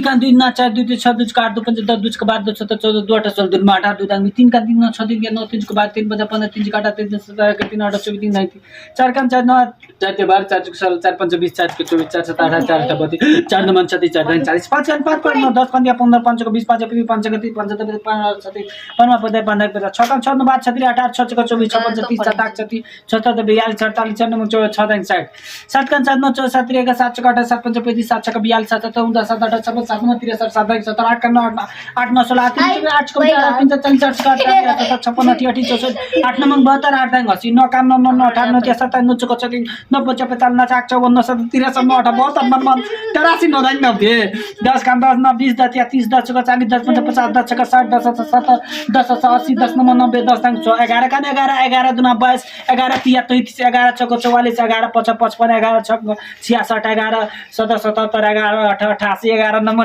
का 2 ना 4 2 6 2 8 2 5 10 2 के बाद 2 17 14 2 18 16 2 में 18 2 दांग में 3 का 3 9 6 3 के 9 3 के बाद 3 बजा 15 3 का 8 3 17 के 3 8 24 3 9 4 का 4 9 4 के 12 4 के 16 4 5 20 4 के 24 4 7 18 4 का 32 4 9 36 4 40 5 5 5 9 10 15 15 5 के 20 5 के 5 के 5 5 5 5 7 15 15 15 50 6 का 6 9 5 6 8 8 6 के 24 6 5 30 7 8 36 77 42 48 4 9 6 6 60 7 का 7 9 4 7 3 का 7 6 8 7 5 35 7 6 42 7 7 7 8 7 7 9 63 7 1 7 8 का 9 8 9 16 3 8 को 3 40 8 का 56 58 64 8 9 72 8 दांग 80 9 का 9 9 98 9 97 9 4 9 90 45 9 54 9 73 9 8 72 9 83 9 दांग 90 10 का 10 9 20 10 30 10 का 40 10 50 10 का 60 10 70 10 80 10 90 10 दांग 11 का 11 11 2 22 11 33 11 6 44 11 55 11 6 66 11 17 77 11 88 11 9